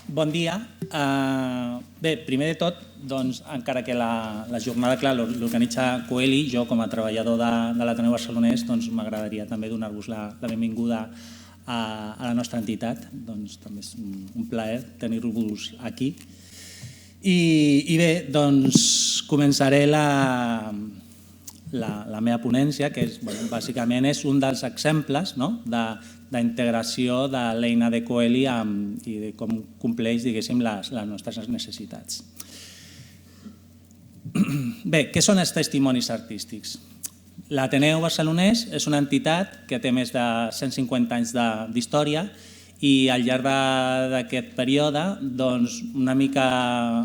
Bon dia. Bé, primer de tot, encara que la jornada, clar, l'organitza Coeli, jo com a treballador de l'Ateneu Barcelonès m'agradaria també donar-vos la benvinguda a la nostra entitat. També és un plaer tenir-vos aquí. I bé, començaré la meva ponència, que bàsicament és un dels exemples d'integració de l'eina de Coeli i de com compleix, diguéssim, les nostres necessitats. Bé, què són els testimonis artístics? L'Ateneu Barcelonès és una entitat que té més de 150 anys d'història i al llarg d'aquest període, una mica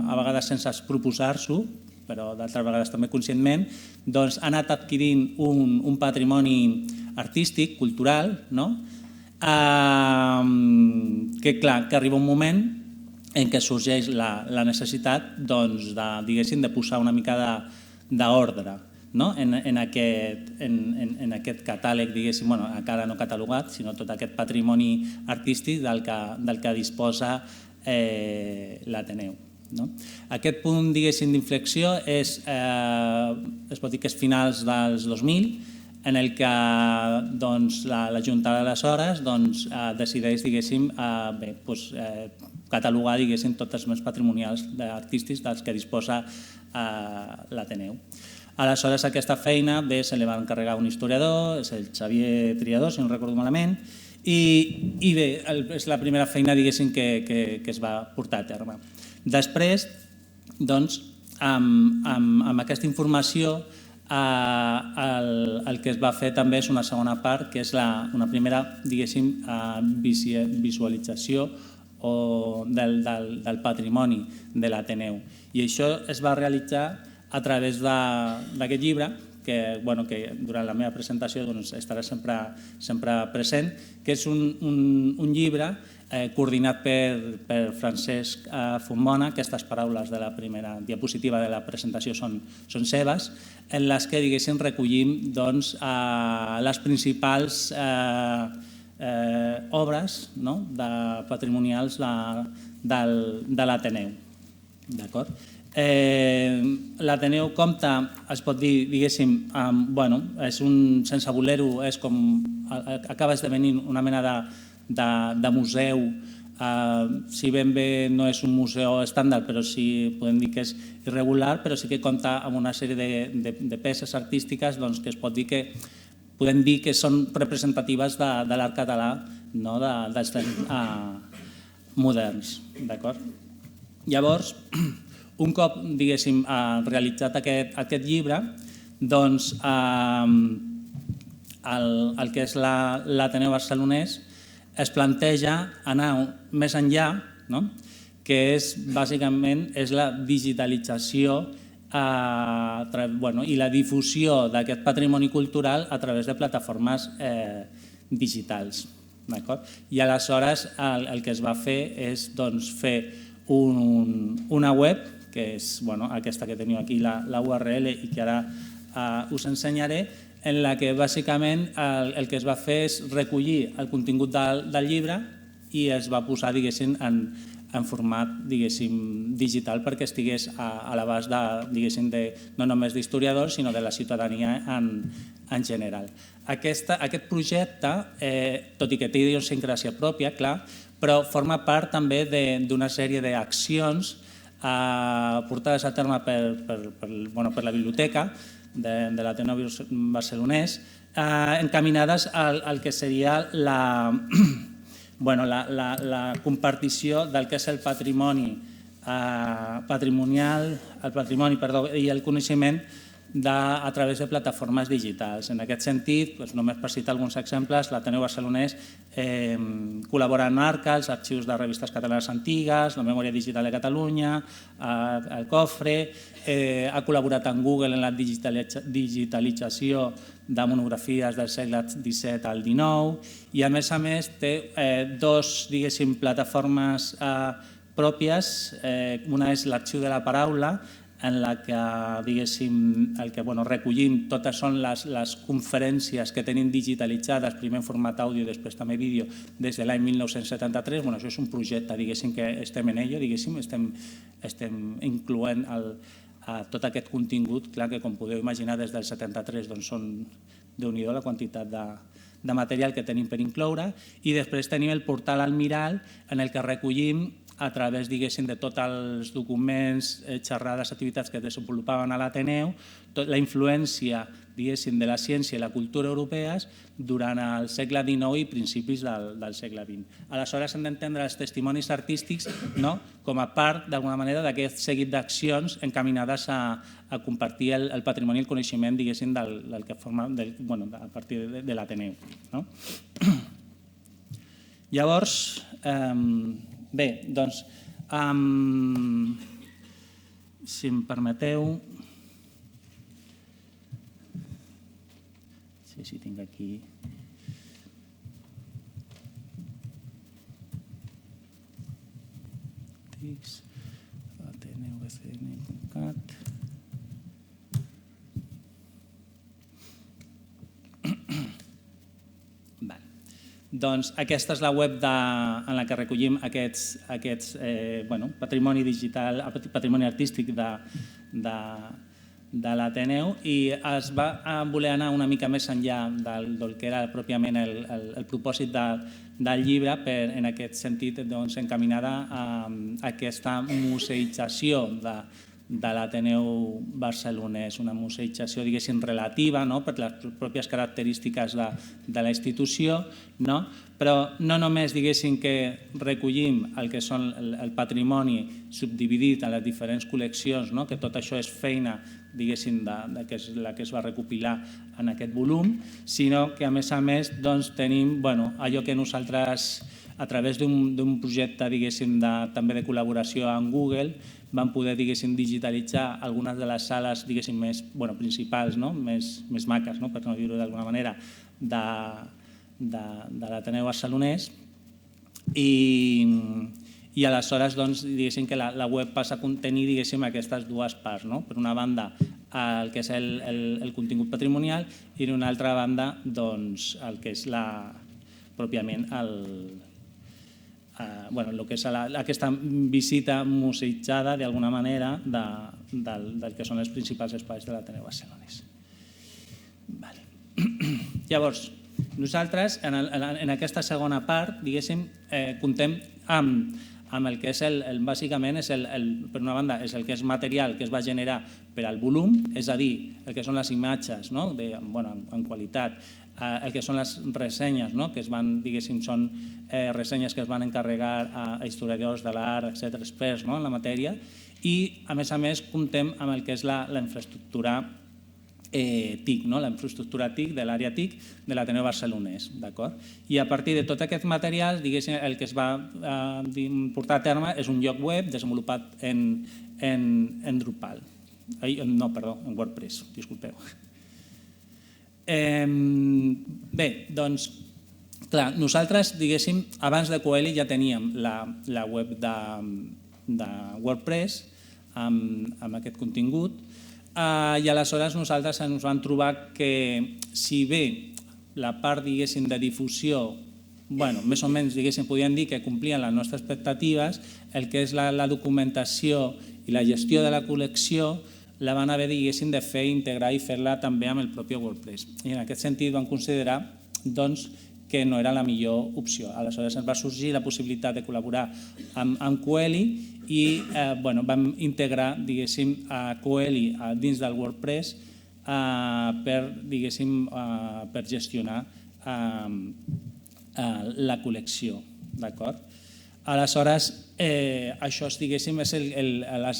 a vegades sense proposar-s'ho, però d'altres vegades també conscientment, ha anat adquirint un patrimoni artístic, cultural, que arriba un moment en què sorgeix la necessitat de posar una mica d'ordre en aquest catàleg, diguéssim, encara no catalogat, sinó tot aquest patrimoni artístic del que disposa l'Ateneu. Aquest punt, diguéssim, d'inflexió es pot dir que és finals dels 2000, en el que la Junta d'aleshores decideix, diguéssim, catalogar, diguéssim, tots els béns patrimonials artístics dels que disposa l'Ateneu. Aleshores, aquesta feina se li va encarregar un historiador, és el Xavier Triadó, si no recordo malament, i bé, és la primera feina, diguéssim, que es va portar a terme. Després, amb aquesta informació, el que es va fer també és una segona part, que és una primera, diguéssim, visualització del patrimoni de l'Ateneu. I això es va realitzar a través d'aquest llibre, que durant la meva presentació estarà sempre present, que és un llibre coordinat per Francesc Fontbona. Aquestes paraules de la primera diapositiva de la presentació són seves, en les que, diguéssim, recollim les principals obres patrimonials de l'Ateneu. L'Ateneu compta, es pot dir, diguéssim, sense voler-ho, acaba esdevenint una mena de museu, si ben bé no és un museu estàndard, però sí podem dir que és irregular, però sí que compta amb una sèrie de peces artístiques que es pot dir que podem dir que són representatives de l'art català dels temps moderns. Llavors, un cop, diguéssim, realitzat aquest llibre, el que és l'Ateneu Barcelonès es planteja anar més enllà, que és bàsicament la digitalització i la difusió d'aquest patrimoni cultural a través de plataformes digitals. I aleshores el que es va fer és fer una web, que és aquesta que teniu aquí, la URL, i que ara us ensenyaré, en la que bàsicament el que es va fer és recollir el contingut del llibre i es va posar, diguéssim, en format, diguéssim, digital, perquè estigués a l'abast, diguéssim, no només d'historiadors, sinó de la ciutadania en general. Aquest projecte, tot i que té idiosincràsia pròpia, clar, però forma part també d'una sèrie d'accions portades a terme per la biblioteca de l'Ateneu Barcelonès, encaminades al que seria la compartició del que és el patrimoni i el coneixement a través de plataformes digitals. En aquest sentit, només per citar alguns exemples, l'Ateneu Barcelonès col·labora amb ARCA, els arxius de revistes catalanes antigues, la Memòria Digital de Catalunya, el COFRE, ha col·laborat amb Google en la digitalització de monografies del segle XVII al XIX i, a més, té dues, diguéssim, plataformes pròpies. Una és l'Arxiu de la Paraula, en la que, diguéssim, recollim totes són les conferències que tenim digitalitzades, primer en format àudio i després també vídeo, des de l'any 1973. Això és un projecte, diguéssim, que estem en ell, diguéssim, estem incloent tot aquest contingut, clar que com podeu imaginar des del 73 són déu-n'hi-do la quantitat de material que tenim per incloure, i després tenim el portal Almirall en el que recollim a través, diguéssim, de tots els documents, xerrades, activitats que desenvolupaven a l'Ateneu, la influència, diguéssim, de la ciència i la cultura europees durant el segle XIX i principis del segle XX. Aleshores hem d'entendre els testimonis artístics com a part, d'alguna manera, d'aquest seguit d'accions encaminades a compartir el patrimoni i el coneixement, diguéssim, del que forma a partir de l'Ateneu. Llavors, bé, doncs, si em permeteu, si tinc aquí... ateneu.cat. Doncs aquesta és la web en la que recollim aquest patrimoni digital, patrimoni artístic de l'Ateneu, i es va voler anar una mica més enllà del que era pròpiament el propòsit del llibre, en aquest sentit encaminada a aquesta museïtzació de l'Ateneu barcelonès, una museïtzació, diguéssim, relativa per les pròpies característiques de la institució, però no només, diguéssim, que recollim el que són el patrimoni subdividit en les diferents col·leccions, que tot això és feina, diguéssim, que és la que es va recopilar en aquest volum, sinó que, a més, tenim allò que nosaltres, a través d'un projecte, diguéssim, també de col·laboració amb Google, vam poder, diguéssim, digitalitzar algunes de les sales, diguéssim, més principals, més maques, per no dir-ho d'alguna manera, de l'Ateneu barcelonès, i aleshores, diguéssim, que la web passa a contenir, diguéssim, aquestes dues parts. Per una banda, el que és el contingut patrimonial, i d'una altra banda, el que és pròpiament el que és aquesta visita museïtzada, d'alguna manera, del que són els principals espais de l'Ateneu barcelonès. Llavors, nosaltres, en aquesta segona part, diguéssim, comptem amb el que és, bàsicament, per una banda, és el que és material que es va generar per al volum, és a dir, el que són les imatges en qualitat, el que són les ressenyes, que es van, diguéssim, són ressenyes que es van encarregar a historiadors de l'art, etc., experts en la matèria, i, a més, comptem amb el que és la infraestructura TIC, la infraestructura TIC de l'àrea TIC de l'Ateneu barcelonès. I a partir de tot aquest material, diguéssim, el que es va portar a terme és un lloc web desenvolupat en Drupal. No, perdó, en WordPress, disculpeu. Bé, doncs, clar, nosaltres, diguéssim, abans de Coeli ja teníem la web de WordPress amb aquest contingut, i aleshores nosaltres ens vam trobar que, si bé la part, diguéssim, de difusió, més o menys, diguéssim, podríem dir que complien les nostres expectatives, el que és la documentació i la gestió de la col·lecció la van haver, diguéssim, de fer, integrar i fer-la també amb el propi WordPress. I en aquest sentit vam considerar que no era la millor opció. Aleshores ens va sorgir la possibilitat de col·laborar amb Coeli i vam integrar, diguéssim, Coeli dins del WordPress per gestionar la col·lecció. Aleshores, això, diguéssim, és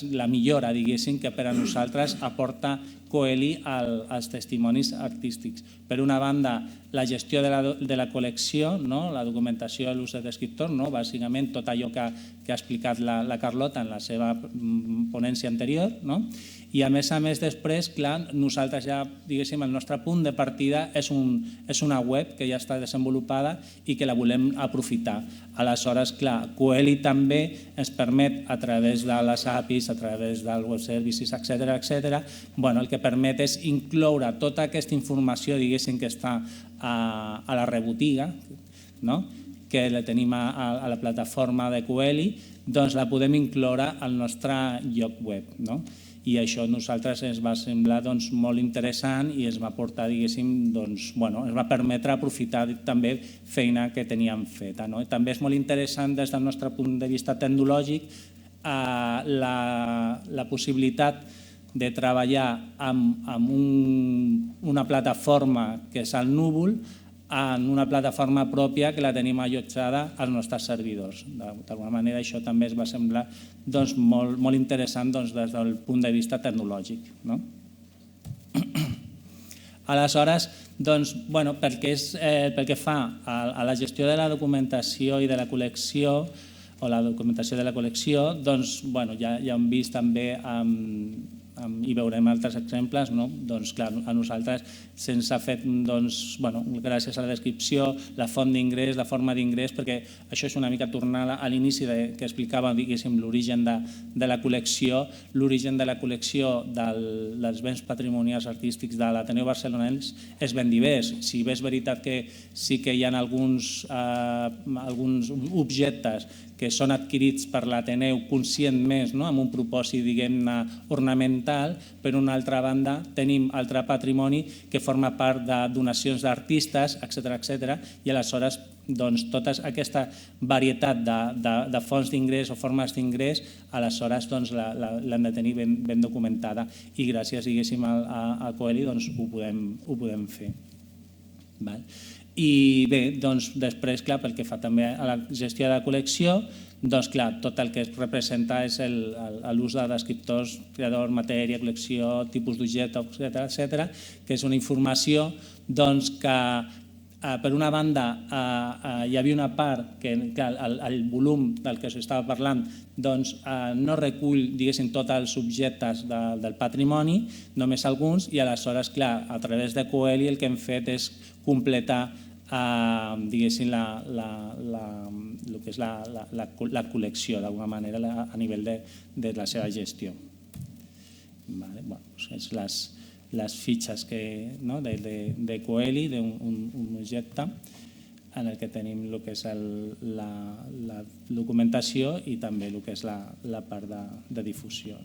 la millora, diguéssim, que per a nosaltres aporta Coeli als testimonis artístics. Per una banda, la gestió de la col·lecció, la documentació de l'ús de descriptor, bàsicament tot allò que ha explicat la Carlota en la seva ponència anterior, i a més, després, clar, nosaltres ja, diguéssim, el nostre punt de partida és una web que ja està desenvolupada i que la volem aprofitar. Aleshores, clar, Coeli també ens permet, a través de les APIs, a través del web services, etc., el que permet és incloure tota aquesta informació, diguéssim, que està a la rebotiga, que la tenim a la plataforma de Coeli, doncs la podem incloure al nostre lloc web. I això a nosaltres ens va semblar molt interessant i ens va portar, diguéssim, ens va permetre aprofitar també feina que teníem feta. També és molt interessant des del nostre punt de vista tecnològic la possibilitat de treballar amb una plataforma que és el Núvol en una plataforma pròpia que la tenim allotjada als nostres servidors. D'alguna manera això també es va semblar molt interessant des del punt de vista tecnològic. Aleshores, pel que fa a la gestió de la documentació i de la col·lecció, o la documentació de la col·lecció, ja hem vist també i veurem altres exemples. A nosaltres se'ns ha fet, gràcies a la descripció, la font d'ingrés, la forma d'ingrés, perquè això és una mica tornar a l'inici que explicava, diguéssim, l'origen de la col·lecció. L'origen de la col·lecció dels béns patrimonials artístics de l'Ateneu Barcelonès és ben divers. Si bé és veritat que sí que hi ha alguns objectes que són adquirits per l'Ateneu conscientment, amb un propòsit, diguem-ne, ornamental. Per una altra banda, tenim altre patrimoni que forma part de donacions d'artistes, etc. I aleshores, tota aquesta varietat de fonts d'ingrés o formes d'ingrés, aleshores l'hem de tenir ben documentada. I gràcies, diguéssim, a Coeli ho podem fer. I bé, després, pel que fa també a la gestió de la col·lecció, tot el que es representa és l'ús de descriptors, creador, matèria, col·lecció, tipus d'objecte, etc., que és una informació que, per una banda, hi havia una part que el volum del que s'estava parlant no recull, diguéssim, tots els objectes del patrimoni, només alguns, i aleshores, clar, a través de Coeli el que hem fet és completar, diguéssim, el que és la col·lecció, d'alguna manera, a nivell de la seva gestió. Les fitxes de Coeli, d'un objecte, en el que tenim el que és la documentació i també el que és la part de difusió.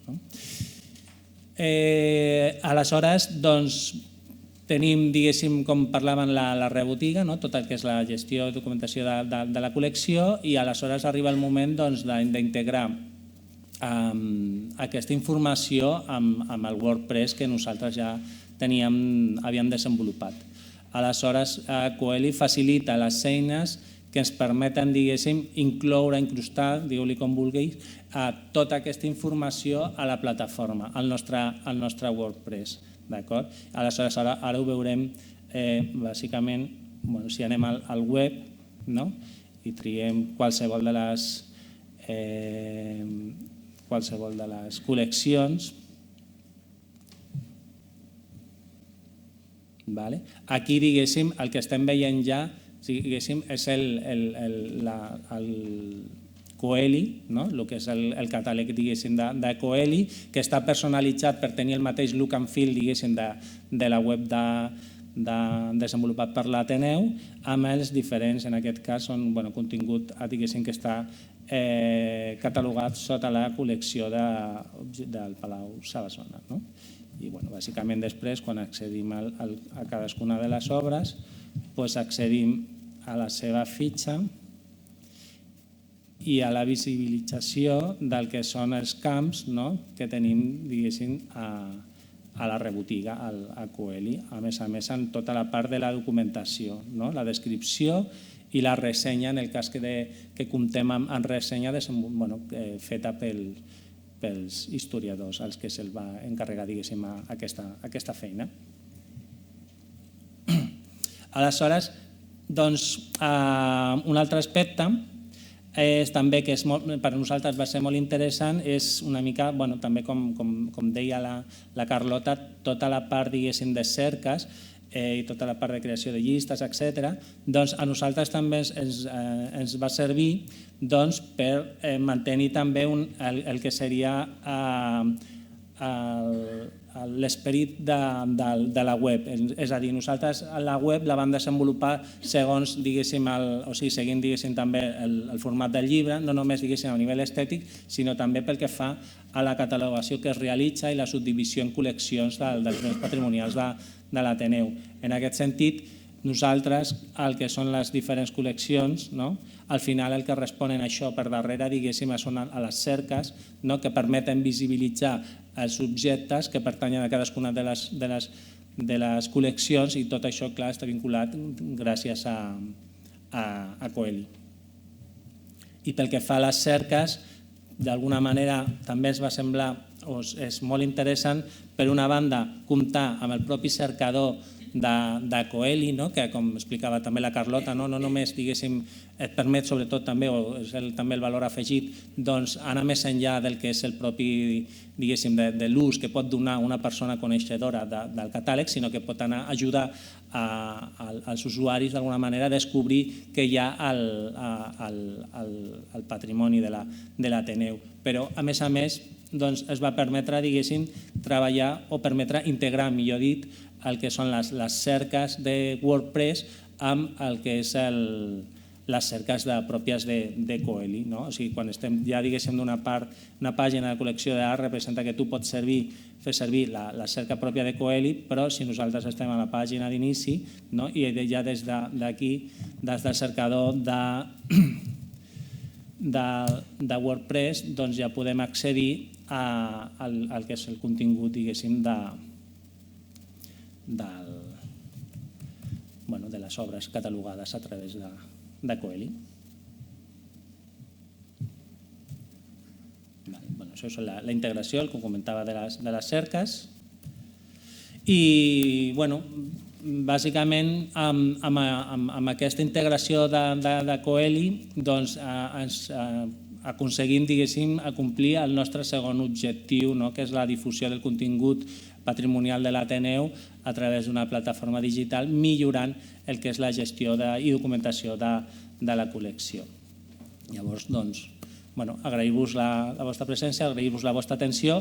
Aleshores, tenim, diguéssim, com parlàvem, la rebotiga, tot el que és la gestió i documentació de la col·lecció, i aleshores arriba el moment d'integrar aquesta informació amb el WordPress que nosaltres ja havíem desenvolupat. Aleshores, Coeli facilita les eines que ens permeten, diguéssim, incrustar, digueu-li com vulgueu, tota aquesta informació a la plataforma, al nostre WordPress. Aleshores, ara ho veurem, bàsicament, si anem al web i triem qualsevol de les col·leccions. Aquí, diguéssim, el que estem veient ja és el Coeli, el que és el catàleg, diguéssim, de Coeli, que està personalitzat per tenir el mateix look and feel, diguéssim, de la web desenvolupat per l'Ateneu, amb els diferents, en aquest cas, contingut, diguéssim, que està catalogat sota la col·lecció del Palau Savasona. I, bàsicament, després, quan accedim a cadascuna de les obres, accedim a la seva fitxa i a la visibilització del que són els camps que tenim, diguéssim, a la rebotiga, a Coeli. A més, en tota la part de la documentació, la descripció i la ressenya, en el cas que comptem amb ressenya feta pels historiadors, als que se'ls va encarregar, diguéssim, aquesta feina. Aleshores, un altre aspecte és també que per nosaltres va ser molt interessant, és una mica, també com deia la Carlota, tota la part, diguéssim, de cerques, i tota la part de creació de llistes, etc., doncs a nosaltres també ens va servir per mantenir també el que seria l'esperit de la web. És a dir, nosaltres la web la vam desenvolupar segons, diguéssim, seguint també el format del llibre, no només diguéssim a nivell estètic, sinó també pel que fa a la catalogació que es realitza i la subdivisió en col·leccions dels béns patrimonials de l'Ateneu. En aquest sentit, nosaltres, el que són les diferents col·leccions, al final el que responen a això per darrere, diguéssim, són a les cerques que permeten visibilitzar els objectes que pertanyen a cadascuna de les col·leccions, i tot això, clar, està vinculat gràcies a Coeli. I pel que fa a les cerques, d'alguna manera també ens va semblar, és molt interessant, per una banda, comptar amb el propi cercador de Coeli, que, com explicava també la Carlota, no només, diguéssim, et permet sobretot també, o és també el valor afegit, anar més enllà del que és el propi, diguéssim, de l'ús que pot donar una persona coneixedora del catàleg, sinó que pot anar a ajudar als usuaris d'alguna manera a descobrir què hi ha al patrimoni de l'Ateneu. Però, a més, es va permetre, diguéssim, treballar o permetre integrar, millor dit, el que són les cerques de WordPress amb el que és les cerques pròpies de Coeli. O sigui, quan estem ja, diguéssim, d'una part, una pàgina de col·lecció d'art representa que tu pots fer servir la cerca pròpia de Coeli, però si nosaltres estem a la pàgina d'inici i ja des d'aquí, des del cercador de WordPress, doncs ja podem accedir al que és el contingut, diguéssim, de les obres catalogades a través de Coeli. Això és la integració, el que comentava de les cerques. I, bàsicament, amb aquesta integració de Coeli, aconseguim, diguéssim, acomplir el nostre segon objectiu, que és la difusió del contingut patrimonial de l'Ateneu a través d'una plataforma digital, millorant el que és la gestió i documentació de la col·lecció. Llavors, agrair-vos la vostra presència, agrair-vos la vostra atenció